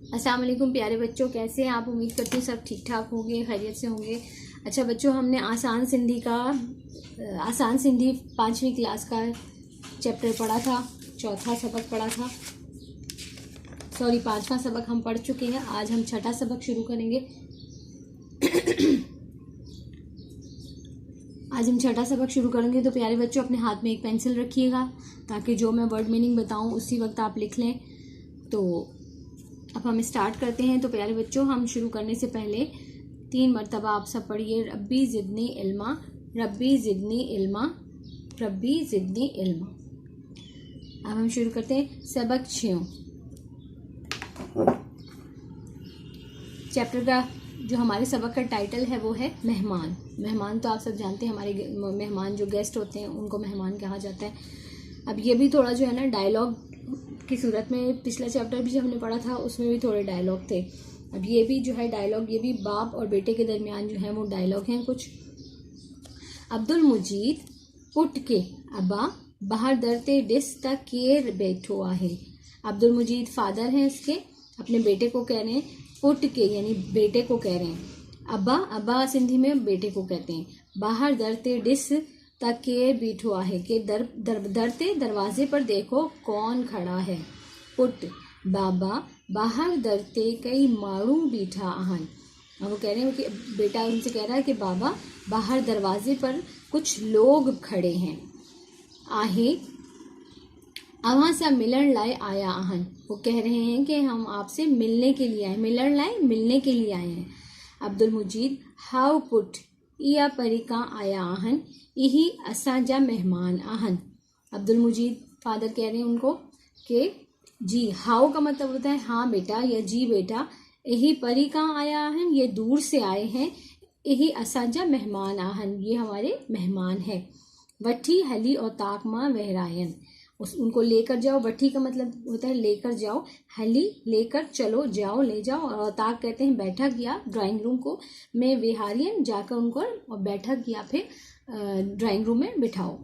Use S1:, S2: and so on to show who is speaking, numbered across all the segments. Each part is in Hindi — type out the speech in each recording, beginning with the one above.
S1: अस्सलाम वालेकुम प्यारे बच्चों, कैसे हैं आप। उम्मीद करती हूँ सब ठीक ठाक होंगे, खैरियत से होंगे। अच्छा बच्चों, हमने आसान सिंधी 5वीं क्लास का चैप्टर पढ़ा था, चौथा सबक पढ़ा था। सॉरी, 5वां सबक हम पढ़ चुके हैं। आज हम 6ठा सबक शुरू करेंगे। आज हम 6ठा सबक शुरू करेंगे। तो प्यारे बच्चों, अपने हाथ में एक पेंसिल रखिएगा ताकि जो मैं वर्ड मीनिंग बताऊँ उसी वक्त आप लिख लें। तो अब हम स्टार्ट करते हैं। तो प्यारे बच्चों, हम शुरू करने से पहले 3 मरतबा आप सब पढ़िए, रब्बी ज़िदनी इल्मा, रब्बी ज़िदनी इल्मा, रब्बी ज़िदनी इल्मा। अब हम शुरू करते हैं। सबक 6 चैप्टर का जो हमारे सबक का टाइटल है वो है मेहमान। मेहमान तो आप सब जानते हैं, हमारे मेहमान जो गेस्ट होते हैं उनको मेहमान कहा जाता है। अब ये भी थोड़ा जो है ना डायलॉग की सूरत में, पिछला चैप्टर भी जो हमने पढ़ा था उसमें भी थोड़े डायलॉग थे। अब ये भी जो है डायलॉग, ये भी बाप और बेटे के दरमियान जो है वो डायलॉग हैं कुछ। अब्दुल मुजीद उठ के अब्बा बाहर दरते डिस तक केर बैठो आहे। अब्दुल मुजीद फादर हैं इसके, अपने बेटे को कह रहे हैं उठ के, यानी बेटे को कह रहे हैं। अब्बा, अब्बा सिंधी में बेटे को कहते हैं। बाहर दरते डिस तक के बैठो आहे के दरते दरवाजे पर देखो कौन खड़ा है। पुट बाबा बाहर दरते कई मारू बीठा आहन। अब वो कह रहे हैं कि बेटा उनसे कह रहा है कि बाबा बाहर दरवाजे पर कुछ लोग खड़े हैं। आहे अवहाँ से मिलन लाए आया आहन। वो कह रहे हैं कि हम आपसे मिलने के लिए आए, मिलन लाए मिलने के लिए आए हैं। अब्दुल मुजीद हाउ पुट इया परिका आया आहन, यही असांजा मेहमान आहन। अब्दुल मुजीद फादर कह रहे हैं उनको कि जी, हाउ का मतलब होता है हाँ बेटा या जी बेटा, यही परिका आया आहन, ये दूर से आए हैं। यही असांजा मेहमान आहन, ये हमारे मेहमान है। वठी हली और ताकमा वहरायन, उनको लेकर जाओ। वठी का मतलब होता है लेकर जाओ, हली लेकर चलो, जाओ ले जाओ, और ताक कहते हैं बैठक किया ड्राइंग रूम को, में विहारियन जाकर उनको और बैठक किया, फिर ड्राइंग रूम में बिठाओ।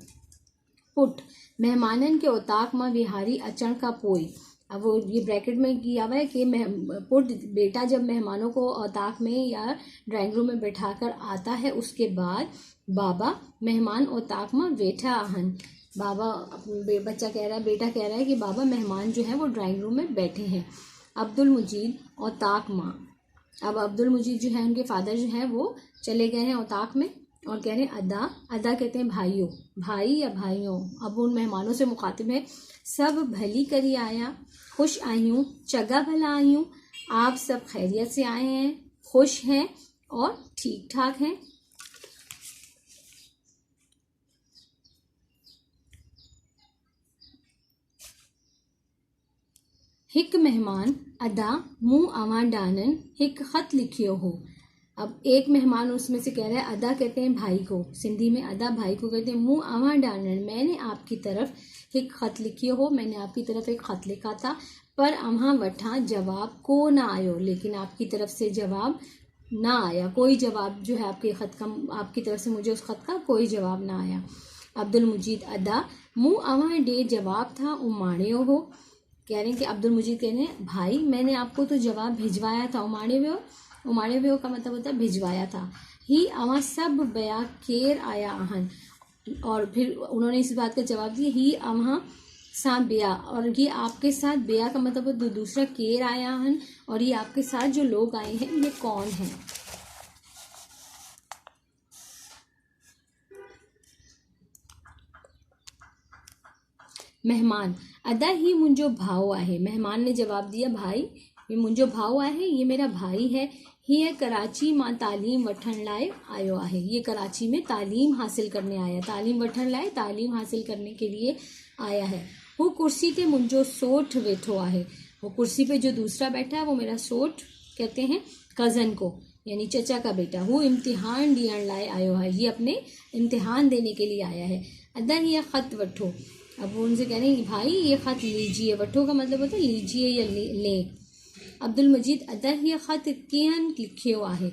S1: पुट मेहमानन के औताक माँ विहारी अचण का पोई। अब वो ये ब्रैकेट में किया हुआ है कि पुट बेटा जब मेहमानों को औताक में या ड्राइंग रूम में बैठाकर आता है उसके बाद बाबा मेहमान औताक माँ बैठा आहन। बाबा बच्चा कह रहा है, बेटा कह रहा है कि बाबा मेहमान जो है वो ड्राइंग रूम में बैठे हैं। अब्दुल मुजीद औताक माँ, अब अब्दुल मुजीद जो है उनके फादर जो है वो चले गए हैं औताक में और कह रहे हैं अदा, अदा कहते हैं भाइयों, भाई या भाइयों। अब उन मेहमानों से मुखातिब है, सब भली करी आया, खुश आई हूँ, चगा भला आई हूँ, आप सब खैरियत से आए हैं, खुश हैं और ठीक ठाक हैं। हिक मेहमान अदा मुँह अवा डानन हिक खत लिखियो हो। अब एक मेहमान उसमें से कह रहा है, अदा कहते हैं भाई को, सिंधी में अदा भाई को कहते हैं। मुँह अवा डानन, मैंने आपकी तरफ एक खत लिखियो हो, मैंने आपकी तरफ एक खत लिखा था, पर अम्हा वठा जवाब को ना आयो, लेकिन आपकी तरफ से जवाब ना आया, कोई जवाब जो है आपके खत का, आपकी तरफ से मुझे उस खत का कोई जवाब ना आया। अब्दुल मुजीद अदा मुँह अवा डे जवाब था उमाड़ियो हो। कह रहे हैं कि अब्दुल मुजीद कह रहे हैं भाई मैंने आपको तो जवाब भिजवाया था। उमाड़े हुए हो का मतलब होता है भिजवाया था। ही अवा सब बया केर आया आहन, और फिर उन्होंने इस बात का जवाब दिया ही अवा साथ बेया, और ये आपके साथ बेया का मतलब दूसरा केर आया आहन, और ये आपके साथ जो लोग आए हैं ये कौन है। मेहमान अदा ही मुंजो भाव आहे, मेहमान ने जवाब दिया भाई ये मुंजो भाव आहे, ये मेरा भाई है। ही कराची मां तालीम वठण लाए आयो आहे, ये कराची में तालीम हासिल करने आया, तालीम वठण लाए तालीम हासिल करने के लिए आया है। वो कुर्सी ते मुंजो सोठ वेठो आहे, वो कुर्सी पे जो दूसरा बैठा है वो मेरा सोठ कहते हैं कज़न को, यानी चचा का बेटा। वो इम्तिहान दियण लाए आयो है, ये अपने इम्तिहान देने के लिए आया है। अदा ये खत वठो, अब वो उनसे कह रहे हैं भाई ये खत लीजिए, वठो का मतलब होता है लीजिए या लें। अब्दुल मजीद अदा ये खत कियन लिखियो आहे,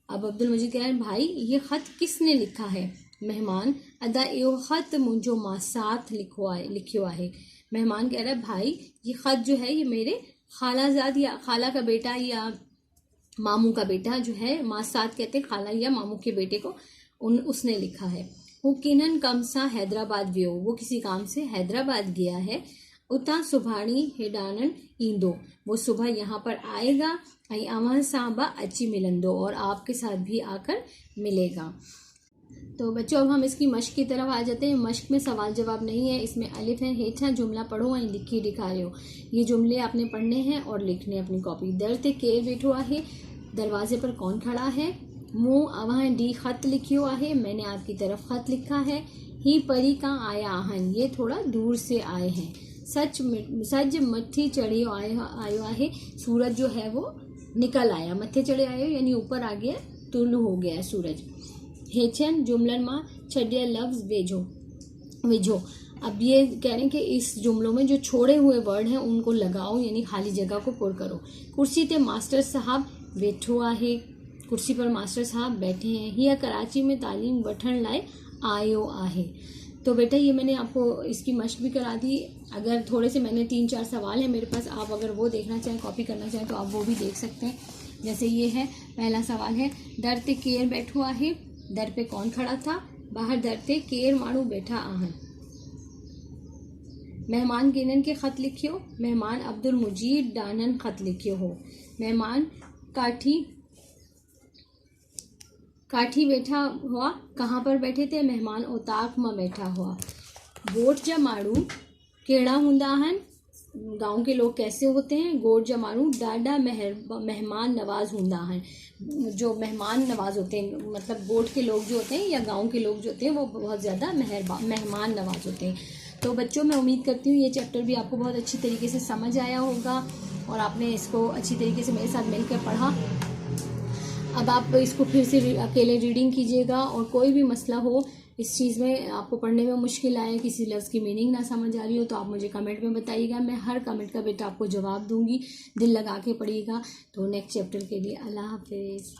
S1: अब अब्दुल मजीद कह रहे हैं भाई ये खत किसने लिखा है। मेहमान अदा यो खत मुंजो मां साथ लिखियो आहे। मेहमान कह रहा है भाई ये खत जो है ये मेरे खालाजाद या खाला का बेटा या मामू का बेटा जो है, मासात कहते हैं खाला या मामू के बेटे को, उसने लिखा है। हुकिनन कमसा हैदराबाद वियो, वो किसी काम से हैदराबाद गया है। उता सुभाणी हेडानन ईंदो, वो सुबह यहाँ पर आएगा। आई अमन साहबा अच्छी मिलंदो, और आपके साथ भी आकर मिलेगा। तो बच्चों अब हम इसकी मश्क की तरफ आ जाते हैं। मश्क में सवाल जवाब नहीं है, इसमें अलिफ है। हेठा जुमला पढ़ो ऐं लिखी दिखायो, ये जुमले आपने पढ़ने हैं और लिखने अपनी कॉपी। दर ते केर बैठो आहे, दरवाजे पर कौन खड़ा है। मुँह अवहां डी खत लिखियो आहे, मैंने आपकी तरफ खत लिखा है। ही परी का आया आहन, ये थोड़ा दूर से आए हैं। सच मत्थी चढ़ी आयो आहे, सूरज जो है वो निकल आया। मत्थे चढ़े आयो यानी ऊपर आ गया, तुलू हो गया सूरज। हेचन जुमलन मां छड़िया लफ्ज वेझो। अब ये कह रहे हैं कि इस जुमलों में जो छोड़े हुए वर्ड हैं उनको लगाओ, यानी खाली जगह को पुर करो। कुर्सी ते मास्टर साहब बैठो आहे, कुर्सी पर मास्टर साहब बैठे हैं। हिया कराची में तालीम वठण लाए आयो आहे। तो बेटा ये मैंने आपको इसकी मश्क भी करा दी। अगर थोड़े से मैंने 3-4 सवाल हैं मेरे पास, आप अगर वो देखना चाहें, कॉपी करना चाहें तो आप वो भी देख सकते हैं। जैसे ये है, पहला सवाल है, दर ते केर बैठो आहे, दर पे कौन खड़ा था। बाहर दर ते केर माण्हू बैठा आहन। मेहमान किनन के खत लिखियो, मेहमान अब्दुल मुजीद डानन खत लिखियो हो। मेहमान काठी बैठा हुआ, कहाँ पर बैठे थे, मेहमान ओताक में बैठा हुआ। गोठ जा माण्हू केड़ा हुंदा हन, गांव के लोग कैसे होते हैं। गोठ जा माण्हू डाडा मेहमान नवाज हुंदा हन, जो मेहमान नवाज होते हैं, मतलब गोठ के लोग जो होते हैं या गांव के लोग जो होते हैं वो बहुत ज़्यादा मेहमान नवाज होते हैं। तो बच्चों मैं उम्मीद करती हूँ ये चैप्टर भी आपको बहुत अच्छी तरीके से समझ आया होगा और आपने इसको अच्छी तरीके से मेरे साथ मिलकर पढ़ा। अब आप इसको फिर से अकेले रीडिंग कीजिएगा, और कोई भी मसला हो इस चीज़ में, आपको पढ़ने में मुश्किल आए, किसी लफ्ज़ की मीनिंग ना समझ आ रही हो, तो आप मुझे कमेंट में बताइएगा। मैं हर कमेंट का बेटा आपको जवाब दूंगी। दिल लगा के पढ़िएगा। तो नेक्स्ट चैप्टर के लिए अल्लाह हाफिज़।